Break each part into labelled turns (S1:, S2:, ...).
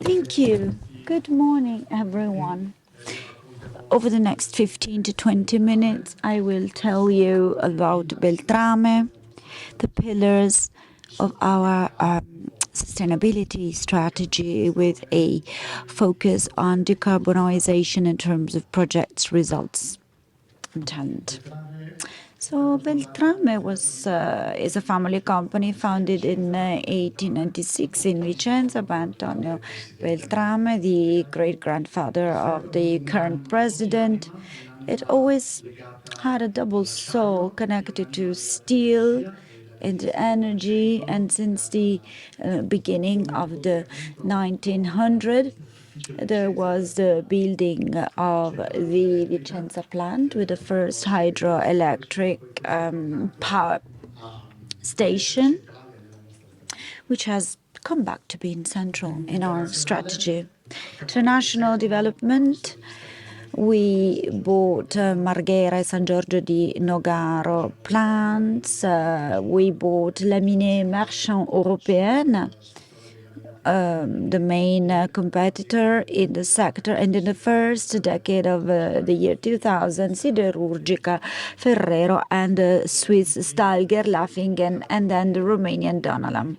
S1: Thank you. Good morning, everyone. Over the next 15 to 20 minutes, I will tell you about Beltrame, the pillars of our sustainability strategy with a focus on decarbonization in terms of projects, results, and talent. So Beltrame is a family company founded in 1896 in Vicenza by Antonio Beltrame, the great-grandfather of the current president. It always had a double soul connected to steel and energy, and since the beginning of the 1900s, there was the building of the Vicenza plant with the first hydroelectric power station, which has come back to being central in our strategy. International development. We bought Marghera and San Giorgio di Nogaro plants. We bought La Mine Marchand Européenne, the main competitor in the sector, and in the first decade of the year 2000, Siderurgica Ferrero and Swiss Stalger Lafingen, and then the Romanian Donalam.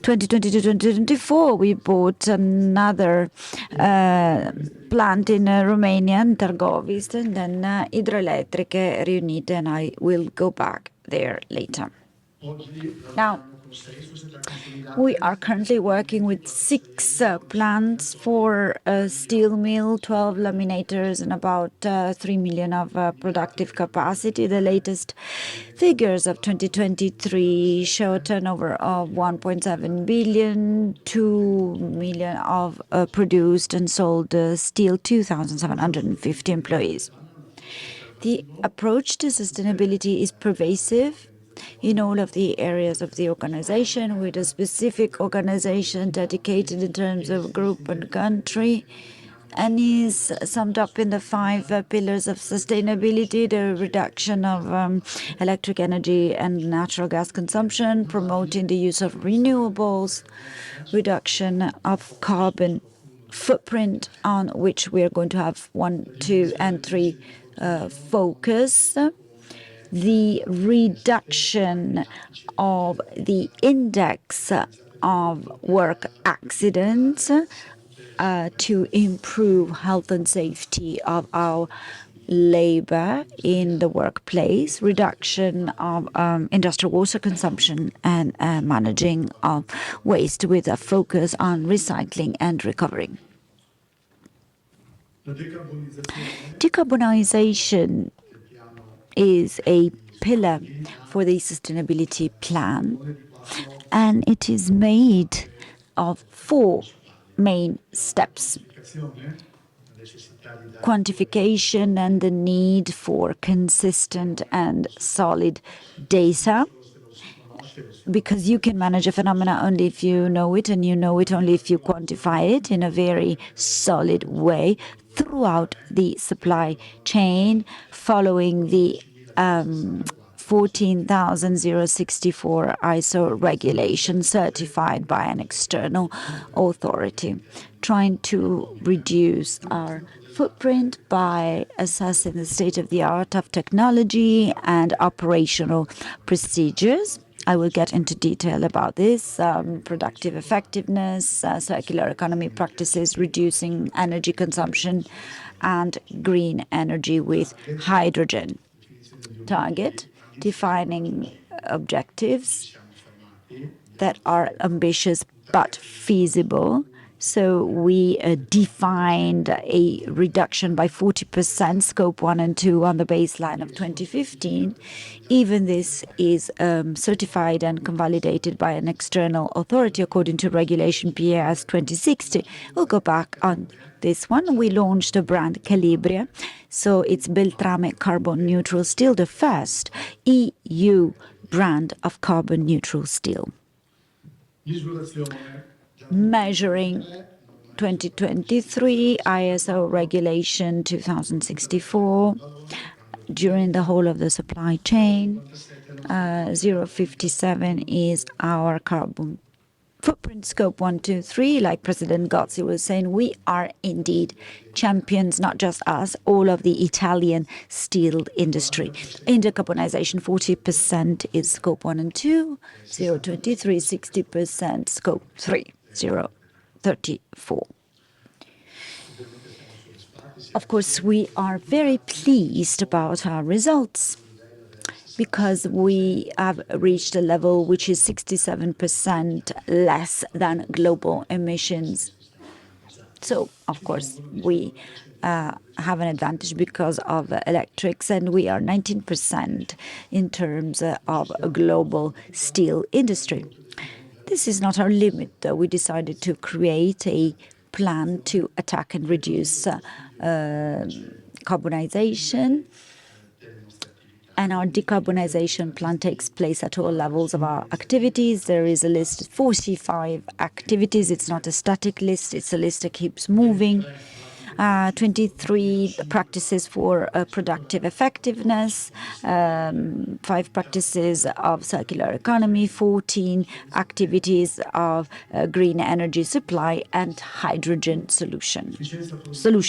S1: 2022-2024, we bought another plant in Romania, Târgoviște, and then Hidroelectriche Riunite, and I will go back there later. Now, we are currently working with 6 plants, 4 steel mill, 12 laminators, and about 3 million of productive capacity. The latest figures of 2023 show a turnover of 1.7 billion, 2 million of produced and sold steel, 2,750 employees. The approach to sustainability is pervasive in all of the areas of the organization, with a specific organization dedicated in terms of group and country, and is summed up in the 5 pillars of sustainability: the reduction of electric energy and natural gas consumption, promoting the use of renewables, reduction of carbon footprint, on which we are going to have 1, 2, and 3 focus. The reduction of the index of work accidents to improve health and safety of our labor in the workplace, reduction of industrial water consumption, and managing of waste with a focus on recycling and recovery. Decarbonization is a pillar for the sustainability plan, and it is made of 4 main steps: quantification and the need for consistent and solid data, because you can manage a phenomena only if you know it, and you know it only if you quantify it in a very solid way throughout the supply chain, following the 14,064 ISO regulation certified by an external authority, trying to reduce our footprint by assessing the state-of-the-art of technology and operational procedures. I will get into detail about this: productive effectiveness, circular economy practices, reducing energy consumption, and green energy with hydrogen. Target: defining objectives that are ambitious but feasible. So we defined a reduction by 40%, scope 1 and 2, on the baseline of 2015. Even this is certified and convalidated by an external authority according to regulation PAS 2060. We'll go back on this one. We launched a brand, Calibria. So it's Beltrame Carbon Neutral Steel, the first EU brand of carbon neutral steel. Measuring: 2023 ISO regulation 2064 during the whole of the supply chain. 057 is our carbon footprint scope 1, 2, 3, like President Gozzi was saying, we are indeed champions, not just us, all of the Italian steel industry. In decarbonization, 40% is scope 1 and 2, 023, 60% scope 3, 034. Of course, we are very pleased about our results, because we have reached a level which is 67% less than global emissions. So, of course, we have an advantage because of electrics, and we are 19% in terms of a global steel industry. This is not our limit, though. We decided to create a plan to attack and reduce carbonization. And our decarbonization plan takes place at all levels of our activities. There is a list of 45 activities. It's not a static list. It's a list that keeps moving. 23 practices for productive effectiveness, 5 practices of circular economy, 14 activities of green energy supply and hydrogen solutions. So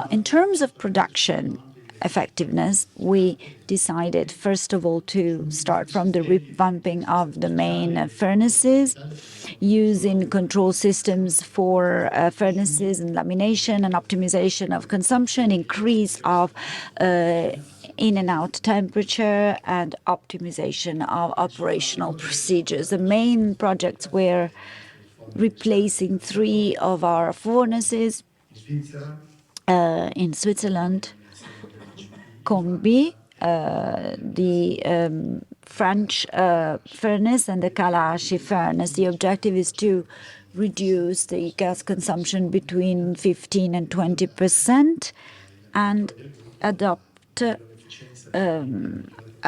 S1: in terms of production effectiveness, we decided, first of all, to start from the revamping of the main furnaces, using control systems for furnaces and lamination and optimization of consumption, increase of in and out temperature, and optimization of operational procedures. The main projects were replacing 3 of our furnaces in Switzerland, Combi, the French furnace, and the Kalashi furnace. The objective is to reduce the gas consumption between 15 and 20% and adopt a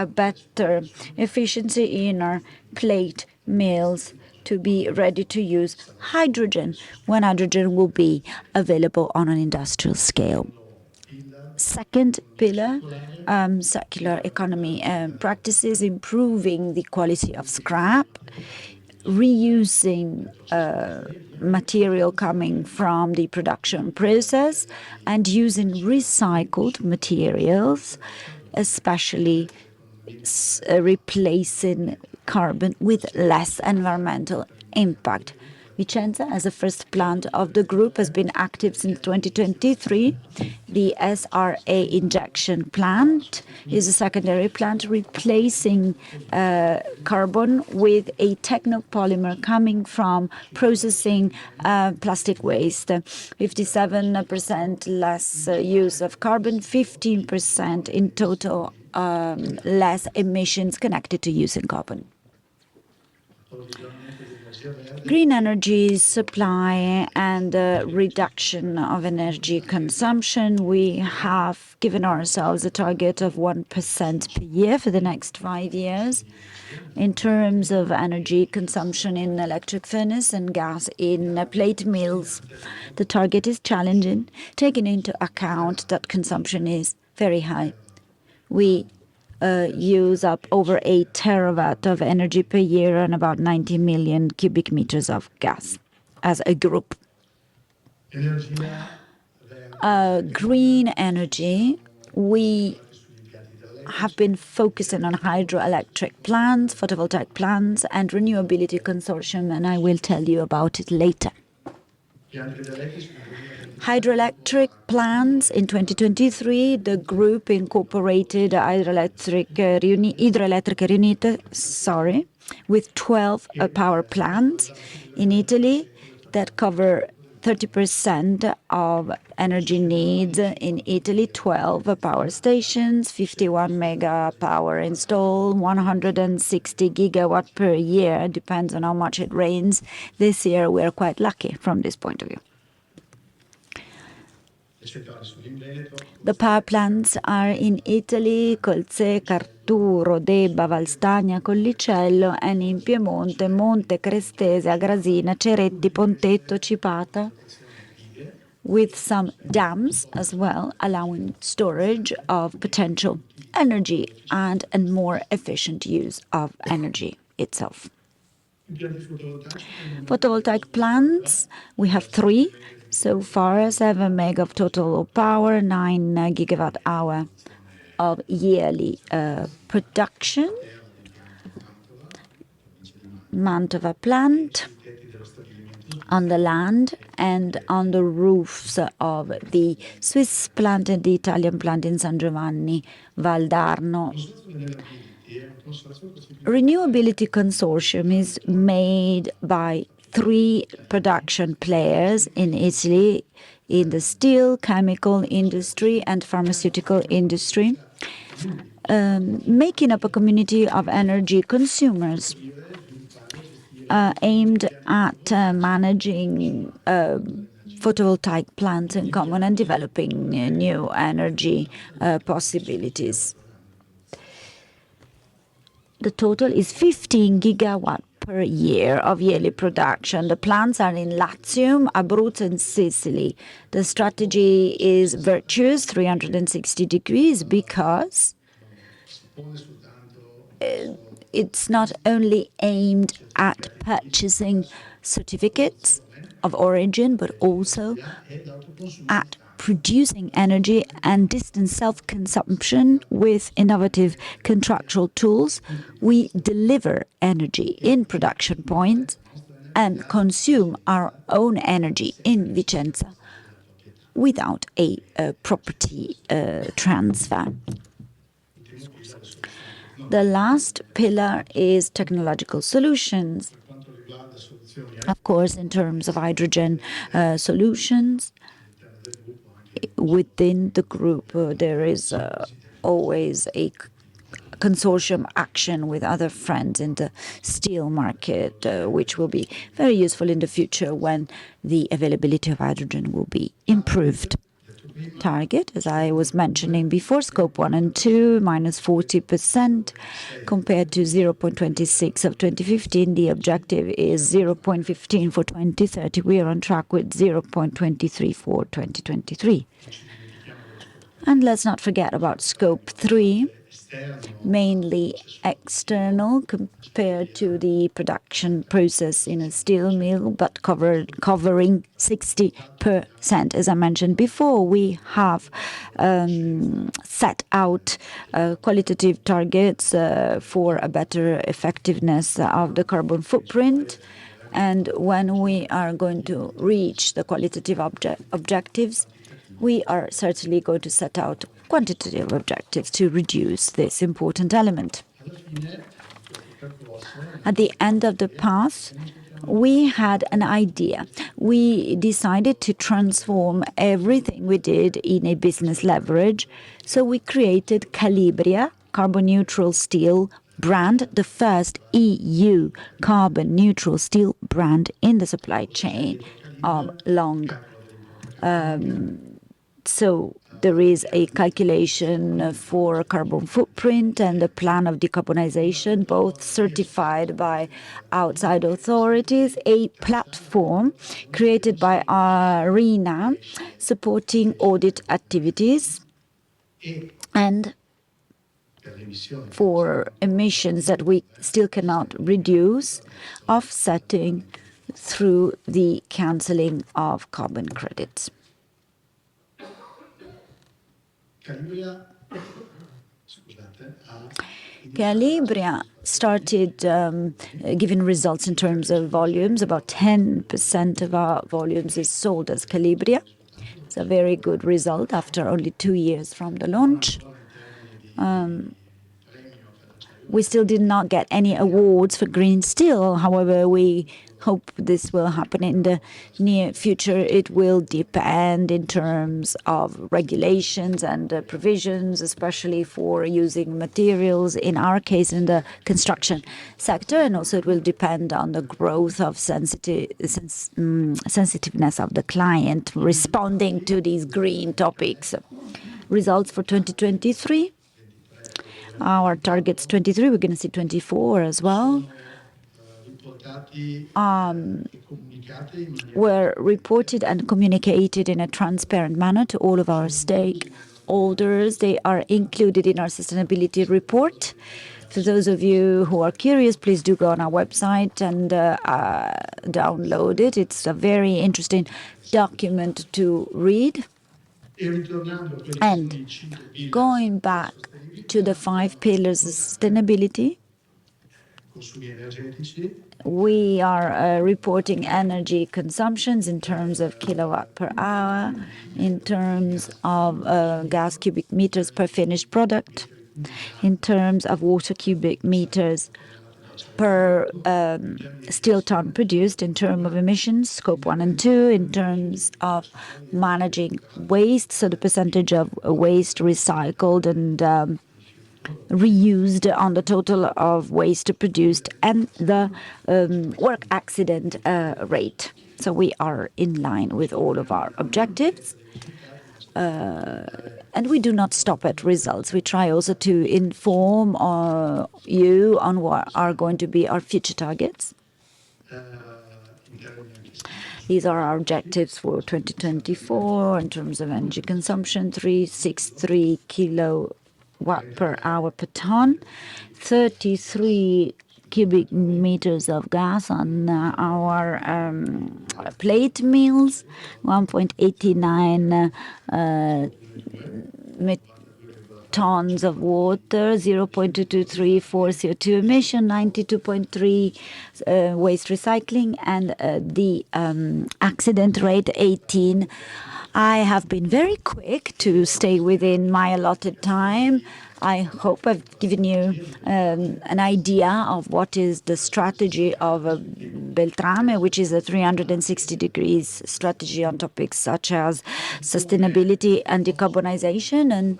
S1: better efficiency in our plate mills to be ready to use hydrogen when hydrogen will be available on an industrial scale. Second pillar, circular economy practices, improving the quality of scrap, reusing material coming from the production process, and using recycled materials, especially replacing carbon with less environmental impact. Vicenza, as the first plant of the group, has been active since 2023. The SRA injection plant is a secondary plant replacing carbon with a technopolymer coming from processing plastic waste. 57% less use of carbon, 15% in total less emissions connected to using carbon. Green energy supply and reduction of energy consumption. We have given ourselves a target of 1% per year for the next 5 years. In terms of energy consumption in electric furnace and gas in plate mills, the target is challenging, taking into account that consumption is very high. We use up over 8 terawatt of energy per year and about 90 million cubic meters of gas as a group. Green energy, we have been focusing on hydroelectric plants, photovoltaic plants, and renewability consortium, and I will tell you about it later. Hydroelectric plants in 2023, the group incorporated hydroelectric unit, with 12 power plants in Italy that cover 30% of energy needs in Italy, 12 power stations, 51 mega power installed, 160 gigawatt per year, depends on how much it rains. This year we are quite lucky from this point of view. The power plants are in Italy, Colze, Carturo, Debba, Valstagna, Collicello, and in Piemonte, Monte, Crestese, Agrasina, Ceretti, Pontetto, Cipata, with some dams as well, allowing storage of potential energy and a more efficient use of energy itself. Photovoltaic plants, we have 3 so far, 7 mega of total power, 9 gigawatt hour of yearly production. Mantova plant on the land and on the roofs of the Swiss plant and the Italian plant in San Giovanni, Valdarno. Renewability Consortium is made by 3 production players in Italy in the steel, chemical industry and pharmaceutical industry, making up a community of energy consumers aimed at managing photovoltaic plants in common and developing new energy possibilities. The total is 15 gigawatt per year of yearly production. The plants are in Latium, Abruzzo, and Sicily. The strategy is virtuous, 360 degrees, because it's not only aimed at purchasing certificates of origin, but also at producing energy and distance self-consumption with innovative contractual tools. We deliver energy in production points and consume our own energy in Vicenza without a property transfer. The last pillar is technological solutions. Of course, in terms of hydrogen solutions, within the group, there is always a consortium action with other friends in the steel market, which will be very useful in the future when the availability of hydrogen will be improved. Target, as I was mentioning before, scope 1 and 2, minus 40% compared to 0.26 of 2015. The objective is 0.15 for 2030. We are on track with 0.23 for 2023. And let's not forget about scope 3, mainly external compared to the production process in a steel mill, but covering 60%. As I mentioned before, we have set out qualitative targets for a better effectiveness of the carbon footprint. And when we are going to reach the qualitative objectives, we are certainly going to set out quantitative objectives to reduce this important element. At the end of the path, we had an idea. We decided to transform everything we did in a business leverage. So we created Calibria, carbon-neutral steel brand, the first EU carbon-neutral steel brand in the supply chain of long. So there is a calculation for carbon footprint and a plan of decarbonization, both certified by outside authorities, a platform created by ARENA supporting audit activities, and for emissions that we still cannot reduce, offsetting through the cancelling of carbon credits. Calibria started giving results in terms of volumes. About 10% of our volumes is sold as Calibria. It's a very good result after only 2 years from the launch. We still did not get any awards for green steel. However, we hope this will happen in the near future. It will depend in terms of regulations and provisions, especially for using materials, in our case, in the construction sector. And also it will depend on the growth of sensitiveness of the client responding to these green topics. Results for 2023. Our target's 23. We're going to see 24 as well. Were reported and communicated in a transparent manner to all of our stakeholders. They are included in our sustainability report. For those of you who are curious, please do go on our website and download it. It's a very interesting document to read. And going back to the 5 pillars of sustainability, we are reporting energy consumptions in terms of kilowatt per hour, in terms of gas cubic meters per finished product, in terms of water cubic meters per steel ton produced, in terms of emissions, scope 1 and 2, in terms of managing waste, so the percentage of waste recycled and reused on the total of waste produced, and the work accident rate. So we are in line with all of our objectives. And we do not stop at results. We try also to inform you on what are going to be our future targets. These are our objectives for 2024 in terms of energy consumption: 363 kilowatt per hour per ton, 33 cubic meters of gas on our plate mills, 1.89 tons of water, 0.2234 CO2 emission, 92.3 waste recycling, and the accident rate 18. I have been very quick to stay within my allotted time. I hope I've given you an idea of what is the strategy of Beltrame, which is a 360 degrees strategy on topics such as sustainability and decarbonization. And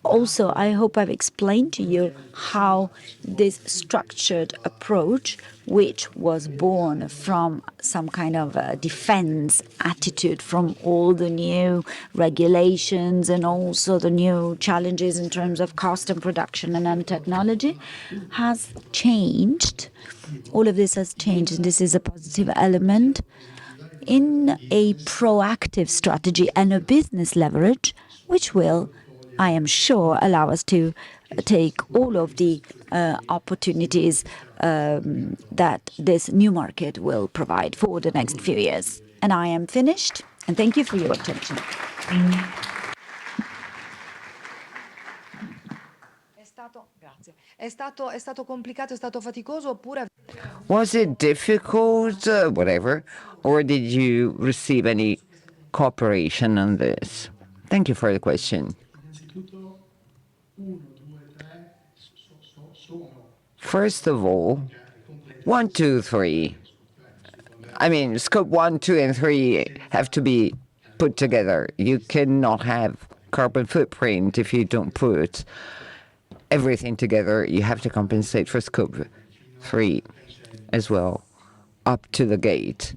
S1: also, I hope I've explained to you how this structured approach, which was born from some kind of defense attitude from all the new regulations and also the new challenges in terms of cost and production and technology, has changed. All of this has changed, and this is a positive element in a proactive strategy and a business leverage, which will, I am sure, allow us to take all of the opportunities that this new market will provide for the next few years. And I am finished, and thank you for your attention.
S2: Was it difficult, whatever, or did you receive any cooperation on this? Thank you for the question. First of all, 1, 2, 3. I mean, scope 1, 2, and 3 have to be put together. You cannot have carbon footprint if you don't put everything together. You have to compensate for scope 3 as well, up to the gate.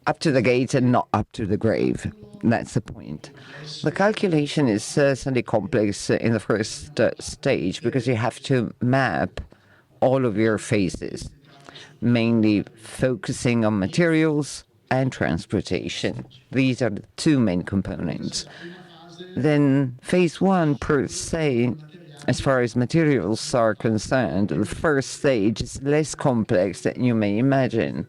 S2: Up to the gate and not up to the grave. That's the point. The calculation is certainly complex in the first stage because you have to map all of your phases, mainly focusing on materials and transportation. These are the two main components. Then phase 1 per se, as far as materials are concerned, the first stage is less complex than you may imagine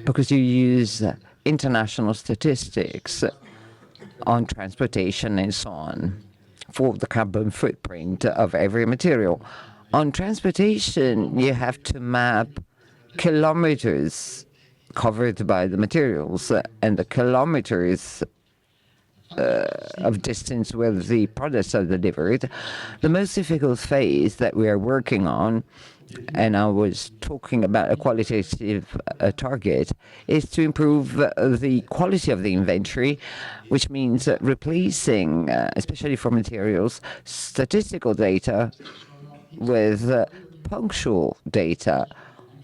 S2: because you use international statistics on transportation and so on for the carbon footprint of every material. On transportation, you have to map kilometers covered by the materials and the kilometers of distance where the products are delivered. The most difficult phase that we are working on, and I was talking about a qualitative target, is to improve the quality of the inventory, which means replacing, especially for materials, statistical data with punctual data.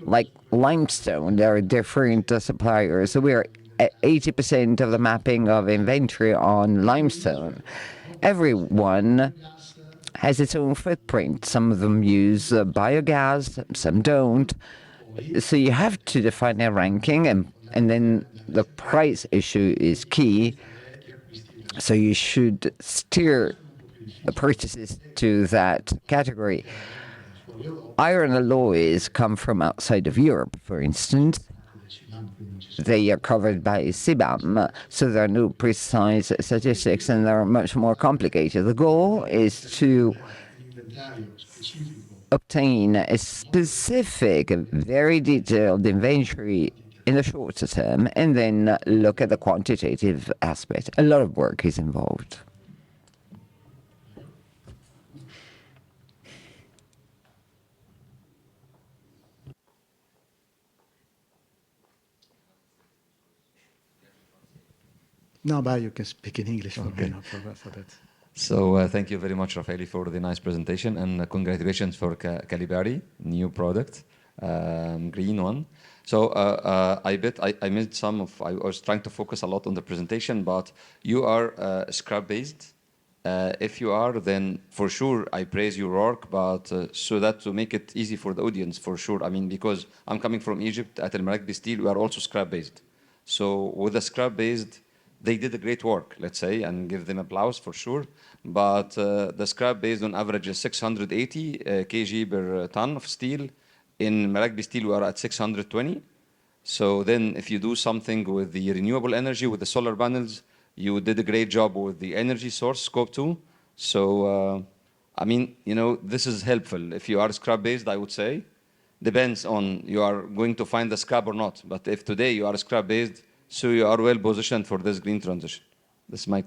S2: Like limestone, there are different suppliers. So we are at 80% of the mapping of inventory on limestone. Everyone has its own footprint. Some of them use biogas, some don't. So you have to define a ranking, and then the price issue is key. So you should steer purchases to that category. Iron alloys come from outside of Europe, for instance. They are covered by CBAM, so there are no precise statistics and they're much more complicated. The goal is to obtain a specific, very detailed inventory in the shorter term and then look at the quantitative aspect. A lot of work is involved.
S3: No, but you can speak in English for me, no problem for that.
S4: So thank you very much, Raffaele, for the nice presentation, and congratulations for Calibari, new product, green one. So I missed some of, I was trying to focus a lot on the presentation, but you are scrap-based. If you are, then for sure I praise your work, but so that to make it easy for the audience, for sure. I mean, because I'm coming from Egypt, at El Marakbi Steel, we are also scrap-based. So with the scrap-based, they did a great work, let's say, and give them applause for sure. But the scrap based on average is 680 kg per ton of steel. In Marakbi Steel, we are at 620. So then if you do something with the renewable energy, with the solar panels, you did a great job with the energy source, scope 2. So, I mean, you know, this is helpful. If you are scrap based, I would say, depends on you are going to find the scrap or not. But if today you are scrap based, so you are well positioned for this green transition. This is my